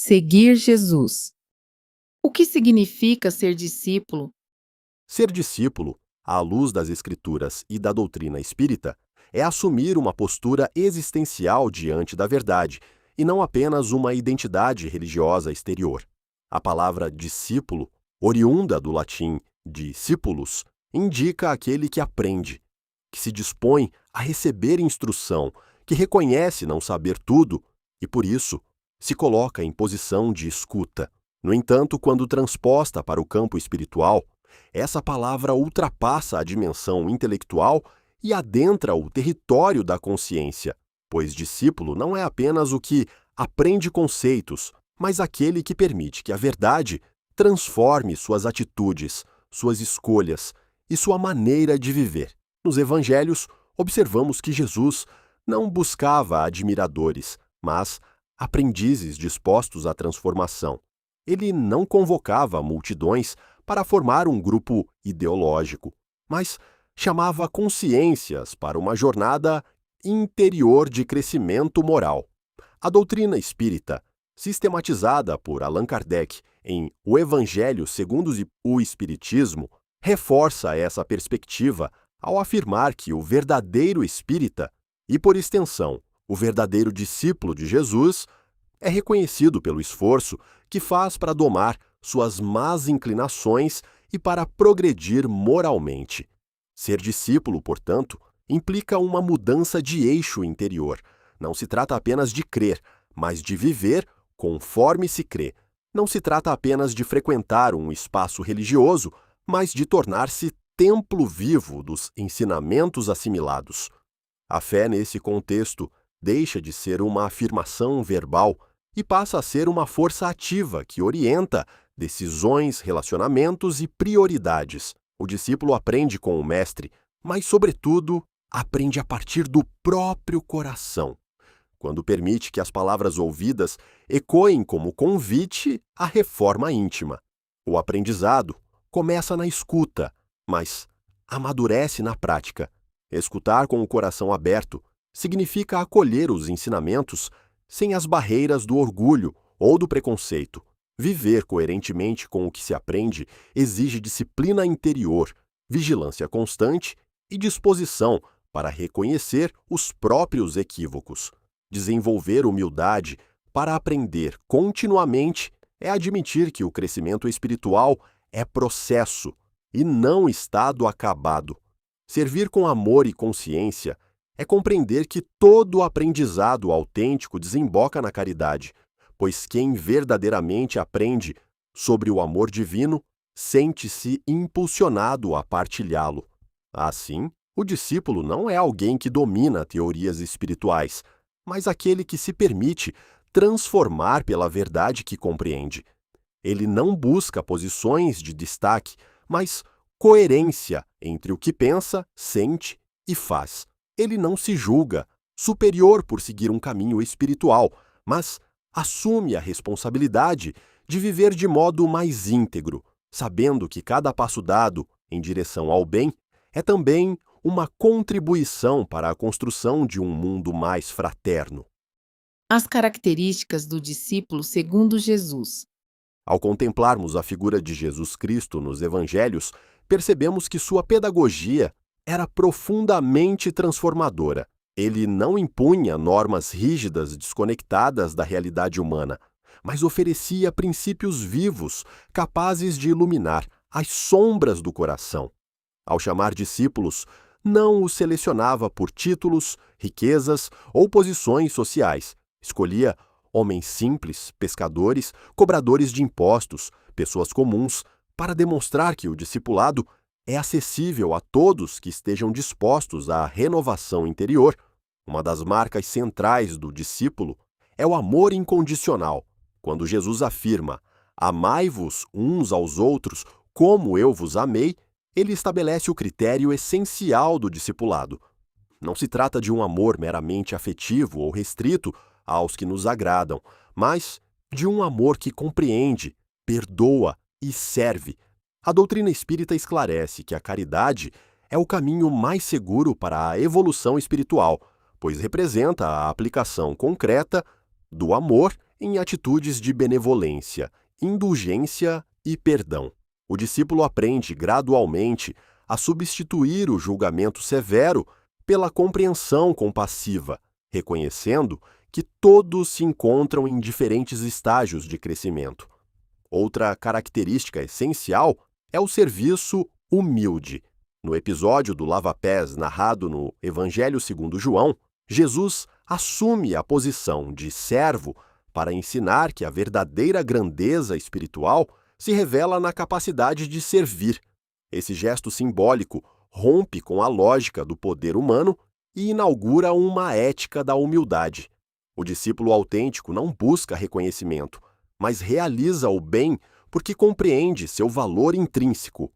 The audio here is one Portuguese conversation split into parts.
Seguir Jesus. O que significa ser discípulo? Ser discípulo, à luz das Escrituras e da doutrina espírita, é assumir uma postura existencial diante da verdade, e não apenas uma identidade religiosa exterior. A palavra discípulo, oriunda do latim discipulus, indica aquele que aprende, que se dispõe a receber instrução, que reconhece não saber tudo e, por isso, se coloca em posição de escuta. No entanto, quando transposta para o campo espiritual, essa palavra ultrapassa a dimensão intelectual e adentra o território da consciência, pois discípulo não é apenas o que aprende conceitos, mas aquele que permite que a verdade transforme suas atitudes, suas escolhas e sua maneira de viver. Nos evangelhos, observamos que Jesus não buscava admiradores, mas aprendizes dispostos à transformação. Ele não convocava multidões para formar um grupo ideológico, mas chamava consciências para uma jornada interior de crescimento moral. A doutrina espírita, sistematizada por Allan Kardec em O Evangelho segundo o Espiritismo, reforça essa perspectiva ao afirmar que o verdadeiro espírita, e por extensão, o verdadeiro discípulo de Jesus, é reconhecido pelo esforço que faz para domar suas más inclinações e para progredir moralmente. Ser discípulo, portanto, implica uma mudança de eixo interior. Não se trata apenas de crer, mas de viver conforme se crê. Não se trata apenas de frequentar um espaço religioso, mas de tornar-se templo vivo dos ensinamentos assimilados. A fé, nesse contexto, deixa de ser uma afirmação verbal e passa a ser uma força ativa que orienta decisões, relacionamentos e prioridades. O discípulo aprende com o mestre, mas, sobretudo, aprende a partir do próprio coração, quando permite que as palavras ouvidas ecoem como convite à reforma íntima. O aprendizado começa na escuta, mas amadurece na prática. Escutar com o coração aberto significa acolher os ensinamentos sem as barreiras do orgulho ou do preconceito. Viver coerentemente com o que se aprende exige disciplina interior, vigilância constante e disposição para reconhecer os próprios equívocos. Desenvolver humildade para aprender continuamente é admitir que o crescimento espiritual é processo e não estado acabado. Servir com amor e consciência é compreender que todo aprendizado autêntico desemboca na caridade, pois quem verdadeiramente aprende sobre o amor divino sente-se impulsionado a partilhá-lo. Assim, o discípulo não é alguém que domina teorias espirituais, mas aquele que se permite transformar pela verdade que compreende. Ele não busca posições de destaque, mas coerência entre o que pensa, sente e faz. Ele não se julga superior por seguir um caminho espiritual, mas assume a responsabilidade de viver de modo mais íntegro, sabendo que cada passo dado em direção ao bem é também uma contribuição para a construção de um mundo mais fraterno. As características do discípulo segundo Jesus. Ao contemplarmos a figura de Jesus Cristo nos evangelhos, percebemos que sua pedagogia era profundamente transformadora. Ele não impunha normas rígidas desconectadas da realidade humana, mas oferecia princípios vivos, capazes de iluminar as sombras do coração. Ao chamar discípulos, não os selecionava por títulos, riquezas ou posições sociais. Escolhia homens simples, pescadores, cobradores de impostos, pessoas comuns, para demonstrar que o discipulado é acessível a todos que estejam dispostos à renovação interior. Uma das marcas centrais do discípulo é o amor incondicional. Quando Jesus afirma: "Amai-vos uns aos outros como eu vos amei", ele estabelece o critério essencial do discipulado. Não se trata de um amor meramente afetivo ou restrito aos que nos agradam, mas de um amor que compreende, perdoa e serve. A doutrina espírita esclarece que a caridade é o caminho mais seguro para a evolução espiritual, pois representa a aplicação concreta do amor em atitudes de benevolência, indulgência e perdão. O discípulo aprende gradualmente a substituir o julgamento severo pela compreensão compassiva, reconhecendo que todos se encontram em diferentes estágios de crescimento. Outra característica essencial é o serviço humilde. No episódio do lava-pés narrado no Evangelho segundo João, Jesus assume a posição de servo para ensinar que a verdadeira grandeza espiritual se revela na capacidade de servir. Esse gesto simbólico rompe com a lógica do poder humano e inaugura uma ética da humildade. O discípulo autêntico não busca reconhecimento, mas realiza o bem porque compreende seu valor intrínseco.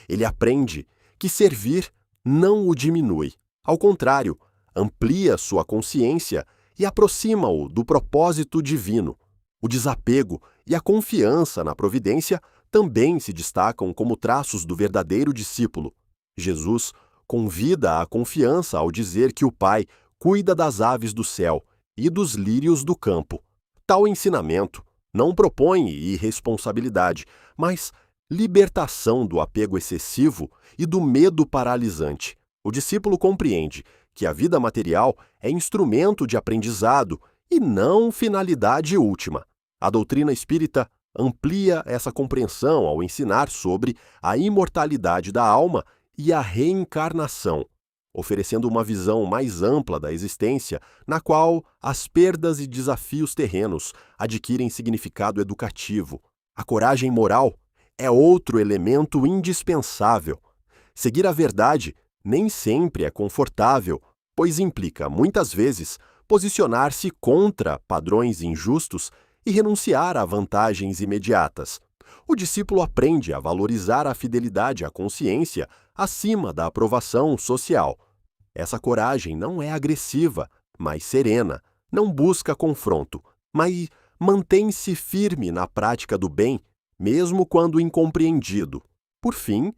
Ele aprende que servir não o diminui. Ao contrário, amplia sua consciência e aproxima-o do propósito divino. O desapego e a confiança na providência também se destacam como traços do verdadeiro discípulo. Jesus convida à confiança ao dizer que o Pai cuida das aves do céu e dos lírios do campo. Tal ensinamento não propõe irresponsabilidade, mas libertação do apego excessivo e do medo paralisante. O discípulo compreende que a vida material é instrumento de aprendizado e não finalidade última. A doutrina espírita amplia essa compreensão ao ensinar sobre a imortalidade da alma e a reencarnação, oferecendo uma visão mais ampla da existência, na qual as perdas e desafios terrenos adquirem significado educativo. A coragem moral é outro elemento indispensável. Seguir a verdade nem sempre é confortável, pois implica, muitas vezes, posicionar-se contra padrões injustos e renunciar a vantagens imediatas. O discípulo aprende a valorizar a fidelidade à consciência acima da aprovação social. Essa coragem não é agressiva, mas serena, não busca confronto, mas mantém-se firme na prática do bem, mesmo quando incompreendido. Por fim,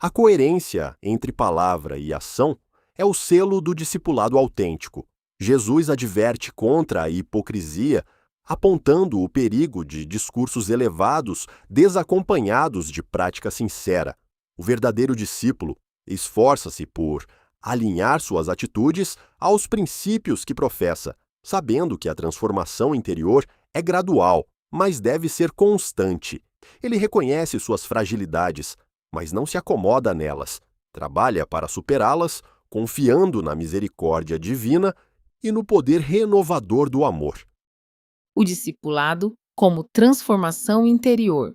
a coerência entre palavra e ação é o selo do discipulado autêntico. Jesus adverte contra a hipocrisia, apontando o perigo de discursos elevados desacompanhados de prática sincera. O verdadeiro discípulo esforça-se por alinhar suas atitudes aos princípios que professa, sabendo que a transformação interior é gradual, mas deve ser constante. Ele reconhece suas fragilidades, mas não se acomoda nelas. Trabalha para superá-las, confiando na misericórdia divina e no poder renovador do amor. O discipulado como transformação interior.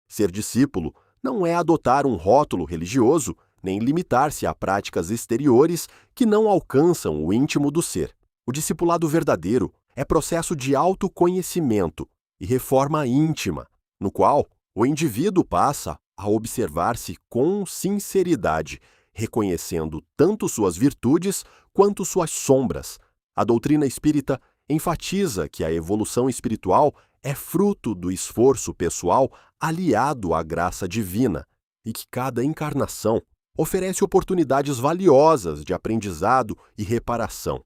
Ser discípulo não é adotar um rótulo religioso, nem limitar-se a práticas exteriores que não alcançam o íntimo do ser. O discipulado verdadeiro é processo de autoconhecimento e reforma íntima, no qual o indivíduo passa a observar-se com sinceridade, reconhecendo tanto suas virtudes quanto suas sombras. A doutrina espírita enfatiza que a evolução espiritual é fruto do esforço pessoal aliado à graça divina e que cada encarnação oferece oportunidades valiosas de aprendizado e reparação.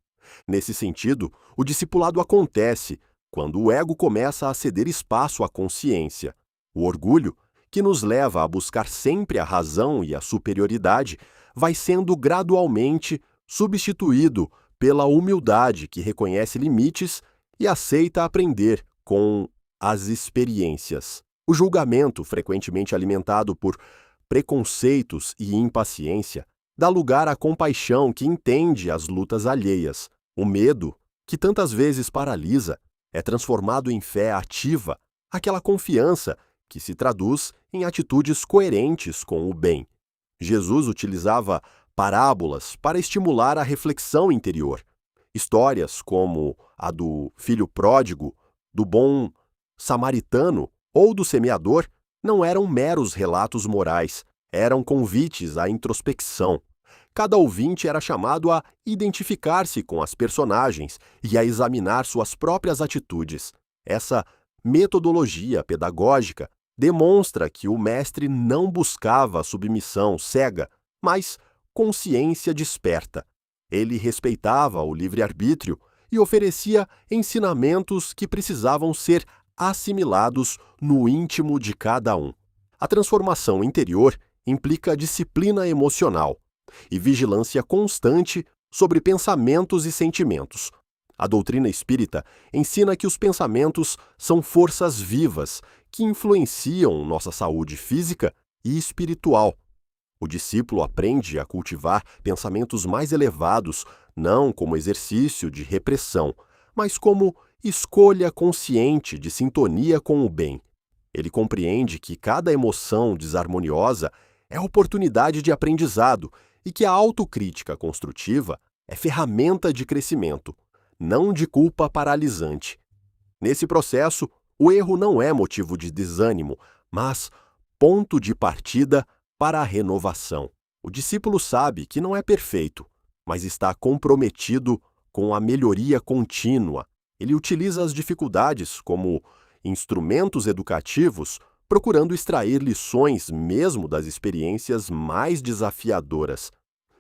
Nesse sentido, o discipulado acontece quando o ego começa a ceder espaço à consciência. O orgulho, que nos leva a buscar sempre a razão e a superioridade, vai sendo gradualmente substituído pela humildade que reconhece limites e aceita aprender com as experiências. O julgamento, frequentemente alimentado por preconceitos e impaciência, dá lugar à compaixão que entende as lutas alheias. O medo, que tantas vezes paralisa, é transformado em fé ativa, aquela confiança que se traduz em atitudes coerentes com o bem. Jesus utilizava parábolas para estimular a reflexão interior. Histórias como a do filho pródigo, do bom samaritano ou do semeador não eram meros relatos morais, eram convites à introspecção. Cada ouvinte era chamado a identificar-se com as personagens e a examinar suas próprias atitudes. Essa metodologia pedagógica demonstra que o mestre não buscava submissão cega, mas consciência desperta. Ele respeitava o livre-arbítrio e oferecia ensinamentos que precisavam ser assimilados no íntimo de cada um. A transformação interior implica disciplina emocional e vigilância constante sobre pensamentos e sentimentos. A doutrina espírita ensina que os pensamentos são forças vivas que influenciam nossa saúde física e espiritual. O discípulo aprende a cultivar pensamentos mais elevados, não como exercício de repressão, mas como escolha consciente de sintonia com o bem. Ele compreende que cada emoção desarmoniosa é oportunidade de aprendizado e que a autocrítica construtiva é ferramenta de crescimento, não de culpa paralisante. Nesse processo, o erro não é motivo de desânimo, mas ponto de partida para a renovação. O discípulo sabe que não é perfeito, mas está comprometido com a melhoria contínua. Ele utiliza as dificuldades como instrumentos educativos, procurando extrair lições mesmo das experiências mais desafiadoras.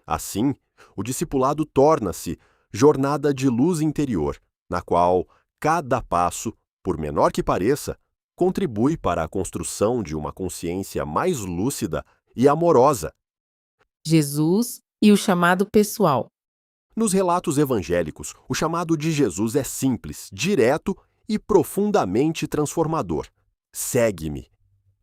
Assim, o discipulado torna-se jornada de luz interior, na qual cada passo, por menor que pareça, contribui para a construção de uma consciência mais lúcida e amorosa. Jesus e o chamado pessoal. Nos relatos evangélicos, o chamado de Jesus é simples, direto e profundamente transformador. Segue-me.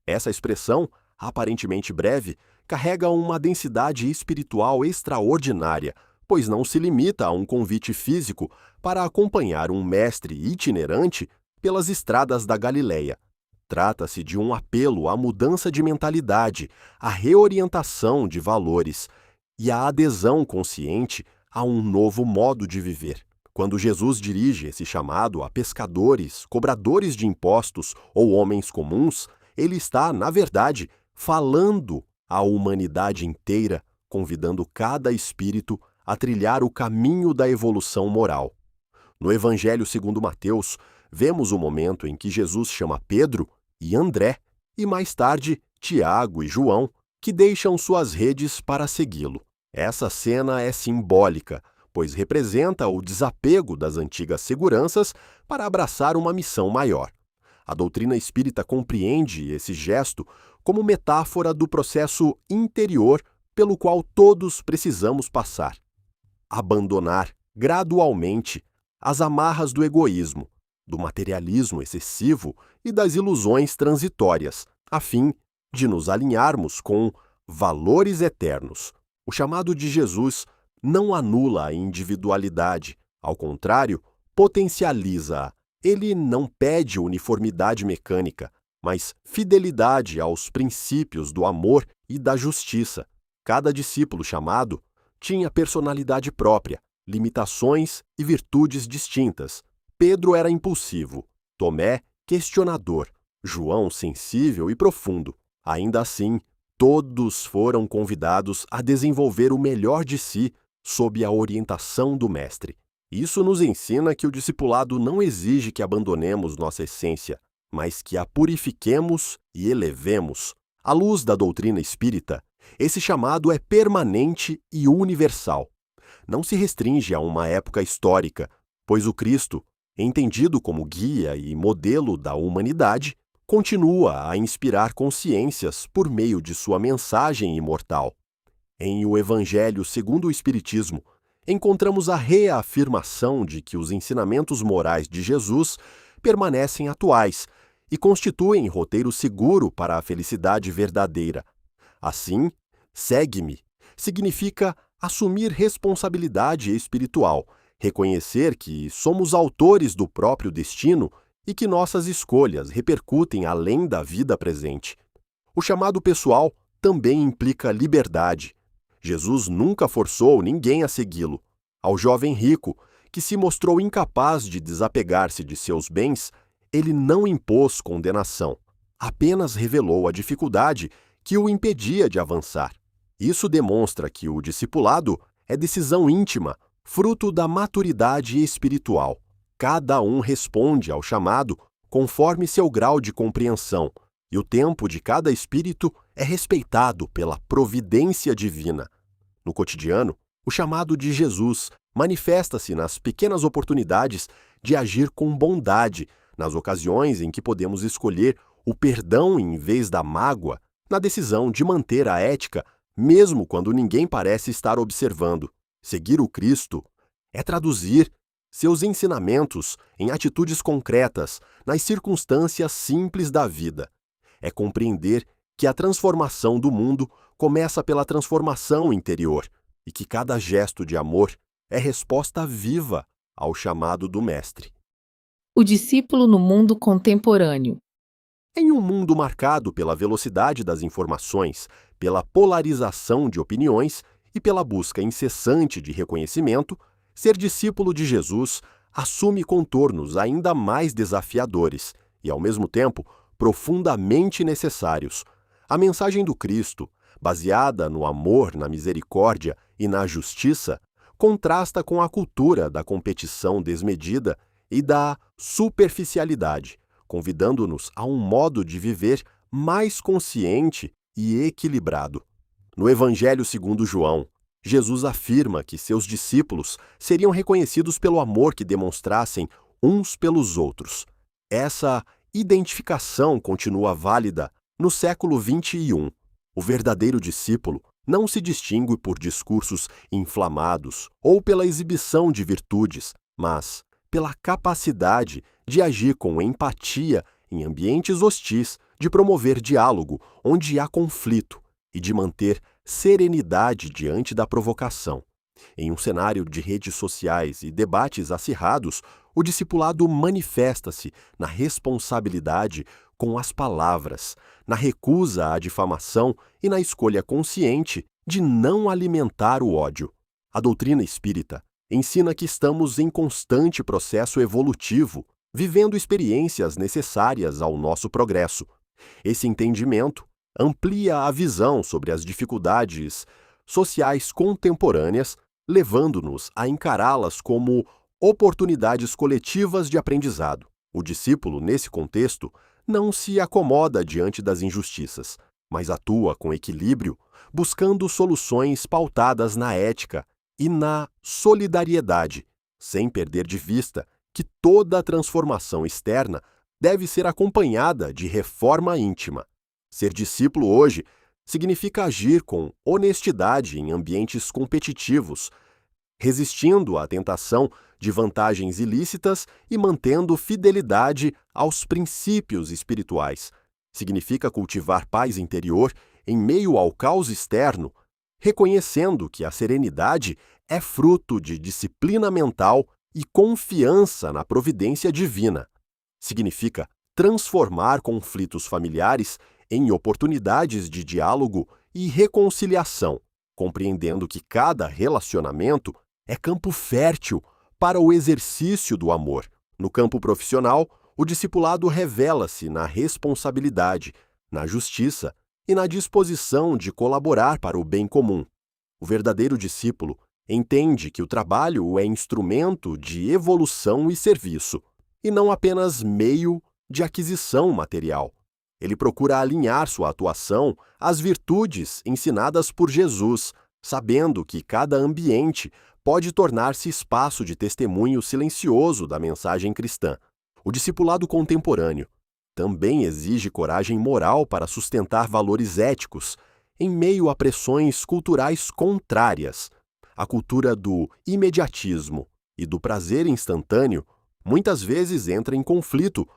Essa expressão, aparentemente breve, carrega uma densidade espiritual extraordinária, pois não se limita a um convite físico para acompanhar um mestre itinerante pelas estradas da Galileia. Trata-se de um apelo à mudança de mentalidade, à reorientação de valores e à adesão consciente a um novo modo de viver. Quando Jesus dirige esse chamado a pescadores, cobradores de impostos ou homens comuns, ele está, na verdade, falando à humanidade inteira, convidando cada espírito a trilhar o caminho da evolução moral. No Evangelho segundo Mateus, vemos o momento em que Jesus chama Pedro e André, e mais tarde Tiago e João, que deixam suas redes para segui-lo. Essa cena é simbólica, pois representa o desapego das antigas seguranças para abraçar uma missão maior. A doutrina espírita compreende esse gesto como metáfora do processo interior pelo qual todos precisamos passar. Abandonar gradualmente as amarras do egoísmo, do materialismo excessivo e das ilusões transitórias, a fim de nos alinharmos com valores eternos. O chamado de Jesus não anula a individualidade, ao contrário, potencializa-a. Ele não pede uniformidade mecânica, mas fidelidade aos princípios do amor e da justiça. Cada discípulo chamado tinha personalidade própria, limitações e virtudes distintas. Pedro era impulsivo, Tomé, questionador, João, sensível e profundo. Ainda assim, todos foram convidados a desenvolver o melhor de si sob a orientação do Mestre. Isso nos ensina que o discipulado não exige que abandonemos nossa essência, mas que a purifiquemos e elevemos. À luz da doutrina espírita, esse chamado é permanente e universal. Não se restringe a uma época histórica, pois o Cristo, entendido como guia e modelo da humanidade, continua a inspirar consciências por meio de sua mensagem imortal. Em O Evangelho segundo o Espiritismo, encontramos a reafirmação de que os ensinamentos morais de Jesus permanecem atuais e constituem roteiro seguro para a felicidade verdadeira. Assim, segue-me significa assumir responsabilidade espiritual, reconhecer que somos autores do próprio destino e que nossas escolhas repercutem além da vida presente. O chamado pessoal também implica liberdade. Jesus nunca forçou ninguém a segui-lo. Ao jovem rico, que se mostrou incapaz de desapegar-se de seus bens, ele não impôs condenação, apenas revelou a dificuldade que o impedia de avançar. Isso demonstra que o discipulado é decisão íntima, fruto da maturidade espiritual. Cada um responde ao chamado conforme seu grau de compreensão, e o tempo de cada espírito é respeitado pela providência divina. No cotidiano, o chamado de Jesus manifesta-se nas pequenas oportunidades de agir com bondade, nas ocasiões em que podemos escolher o perdão em vez da mágoa, na decisão de manter a ética, mesmo quando ninguém parece estar observando. Seguir o Cristo é traduzir seus ensinamentos em atitudes concretas, nas circunstâncias simples da vida. É compreender que a transformação do mundo começa pela transformação interior e que cada gesto de amor é resposta viva ao chamado do Mestre. O discípulo no mundo contemporâneo. Em um mundo marcado pela velocidade das informações, pela polarização de opiniões e pela busca incessante de reconhecimento, ser discípulo de Jesus assume contornos ainda mais desafiadores e, ao mesmo tempo, profundamente necessários. A mensagem do Cristo, baseada no amor, na misericórdia e na justiça, contrasta com a cultura da competição desmedida e da superficialidade, convidando-nos a um modo de viver mais consciente e equilibrado. No Evangelho segundo João, Jesus afirma que seus discípulos seriam reconhecidos pelo amor que demonstrassem uns pelos outros. Essa identificação continua válida no século XXI. O verdadeiro discípulo não se distingue por discursos inflamados ou pela exibição de virtudes, mas pela capacidade de agir com empatia em ambientes hostis, de promover diálogo onde há conflito e de manter serenidade diante da provocação. Em um cenário de redes sociais e debates acirrados, o discipulado manifesta-se na responsabilidade com as palavras, na recusa à difamação e na escolha consciente de não alimentar o ódio. A doutrina espírita ensina que estamos em constante processo evolutivo, vivendo experiências necessárias ao nosso progresso. Esse entendimento amplia a visão sobre as dificuldades sociais contemporâneas, levando-nos a encará-las como oportunidades coletivas de aprendizado. O discípulo, nesse contexto, não se acomoda diante das injustiças, mas atua com equilíbrio, buscando soluções pautadas na ética e na solidariedade, sem perder de vista que toda transformação externa deve ser acompanhada de reforma íntima. Ser discípulo hoje significa agir com honestidade em ambientes competitivos, resistindo à tentação de vantagens ilícitas e mantendo fidelidade aos princípios espirituais. Significa cultivar paz interior em meio ao caos externo, reconhecendo que a serenidade é fruto de disciplina mental e confiança na providência divina. Significa transformar conflitos familiares em oportunidades de diálogo e reconciliação, compreendendo que cada relacionamento é campo fértil para o exercício do amor. No campo profissional, o discipulado revela-se na responsabilidade, na justiça e na disposição de colaborar para o bem comum. O verdadeiro discípulo entende que o trabalho é instrumento de evolução e serviço, e não apenas meio de aquisição material. Ele procura alinhar sua atuação às virtudes ensinadas por Jesus, sabendo que cada ambiente pode tornar-se espaço de testemunho silencioso da mensagem cristã. O discipulado contemporâneo também exige coragem moral para sustentar valores éticos em meio a pressões culturais contrárias. A cultura do imediatismo e do prazer instantâneo muitas vezes entra em conflito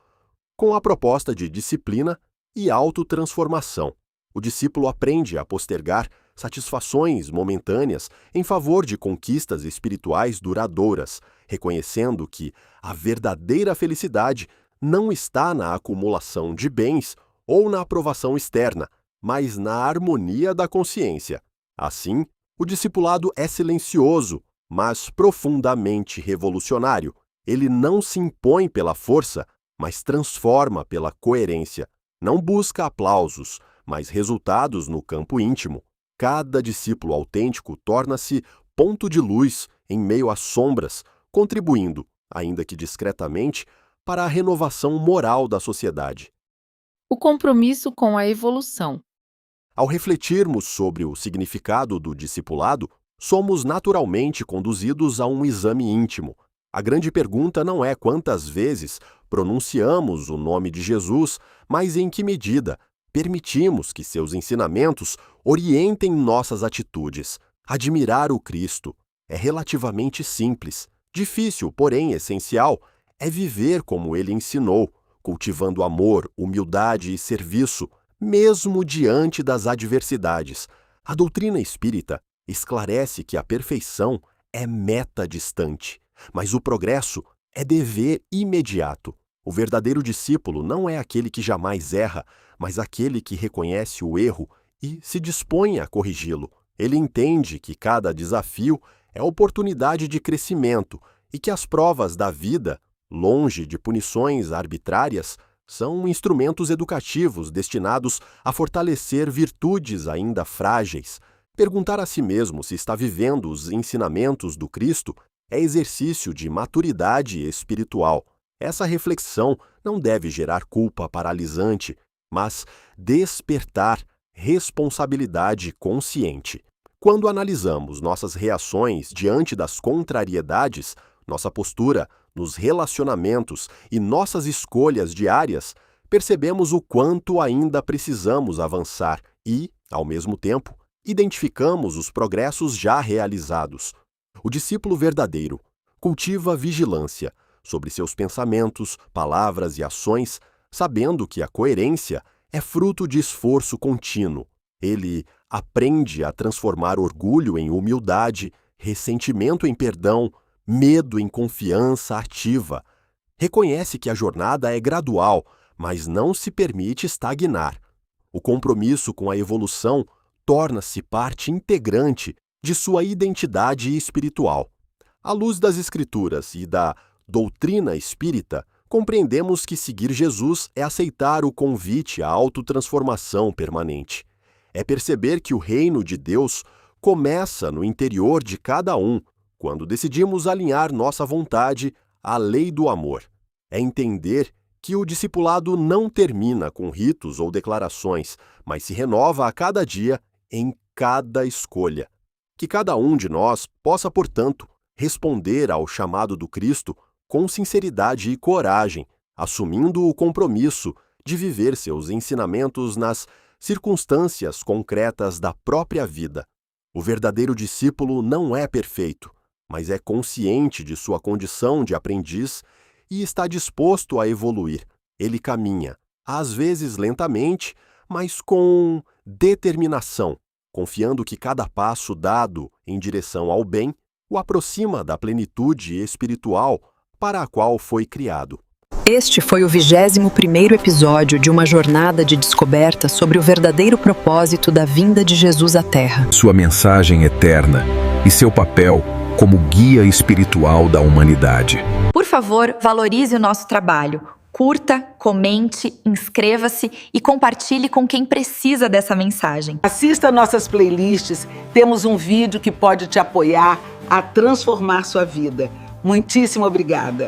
com a proposta de disciplina e autotransformação. O discípulo aprende a postergar satisfações momentâneas em favor de conquistas espirituais duradouras, reconhecendo que a verdadeira felicidade não está na acumulação de bens ou na aprovação externa, mas na harmonia da consciência. Assim, o discipulado é silencioso, mas profundamente revolucionário. Ele não se impõe pela força, mas transforma pela coerência. Não busca aplausos, mas resultados no campo íntimo. Cada discípulo autêntico torna-se ponto de luz em meio às sombras, contribuindo, ainda que discretamente, para a renovação moral da sociedade. O compromisso com a evolução. Ao refletirmos sobre o significado do discipulado, somos naturalmente conduzidos a um exame íntimo. A grande pergunta não é quantas vezes pronunciamos o nome de Jesus, mas em que medida permitimos que seus ensinamentos orientem nossas atitudes. Admirar o Cristo é relativamente simples. Difícil, porém essencial, é viver como ele ensinou, cultivando amor, humildade e serviço, mesmo diante das adversidades. A doutrina espírita esclarece que a perfeição é meta distante, mas o progresso é dever imediato. O verdadeiro discípulo não é aquele que jamais erra, mas aquele que reconhece o erro e se dispõe a corrigi-lo. Ele entende que cada desafio é oportunidade de crescimento e que as provas da vida, longe de punições arbitrárias, são instrumentos educativos destinados a fortalecer virtudes ainda frágeis. Perguntar a si mesmo se está vivendo os ensinamentos do Cristo é exercício de maturidade espiritual. Essa reflexão não deve gerar culpa paralisante, mas despertar responsabilidade consciente. Quando analisamos nossas reações diante das contrariedades, nossa postura nos relacionamentos e nossas escolhas diárias, percebemos o quanto ainda precisamos avançar e, ao mesmo tempo, identificamos os progressos já realizados. O discípulo verdadeiro cultiva vigilância sobre seus pensamentos, palavras e ações, sabendo que a coerência é fruto de esforço contínuo. Ele aprende a transformar orgulho em humildade, ressentimento em perdão, medo em confiança ativa. Reconhece que a jornada é gradual, mas não se permite estagnar. O compromisso com a evolução torna-se parte integrante de sua identidade espiritual. À luz das Escrituras e da doutrina espírita, compreendemos que seguir Jesus é aceitar o convite à autotransformação permanente. É perceber que o reino de Deus começa no interior de cada um, quando decidimos alinhar nossa vontade à lei do amor. É entender que o discipulado não termina com ritos ou declarações, mas se renova a cada dia, em cada escolha. Que cada um de nós possa, portanto, responder ao chamado do Cristo com sinceridade e coragem, assumindo o compromisso de viver seus ensinamentos nas circunstâncias concretas da própria vida. O verdadeiro discípulo não é perfeito, mas é consciente de sua condição de aprendiz e está disposto a evoluir. Ele caminha, às vezes lentamente, mas com determinação, confiando que cada passo dado em direção ao bem o aproxima da plenitude espiritual para a qual foi criado. Este foi o 21º episódio de uma jornada de descoberta sobre o verdadeiro propósito da vinda de Jesus à Terra. Sua mensagem eterna e seu papel como guia espiritual da humanidade. Por favor, valorize o nosso trabalho. Curta, comente, inscreva-se e compartilhe com quem precisa dessa mensagem. Assista nossas playlists, temos um vídeo que pode te apoiar a transformar sua vida. Muitíssimo obrigada!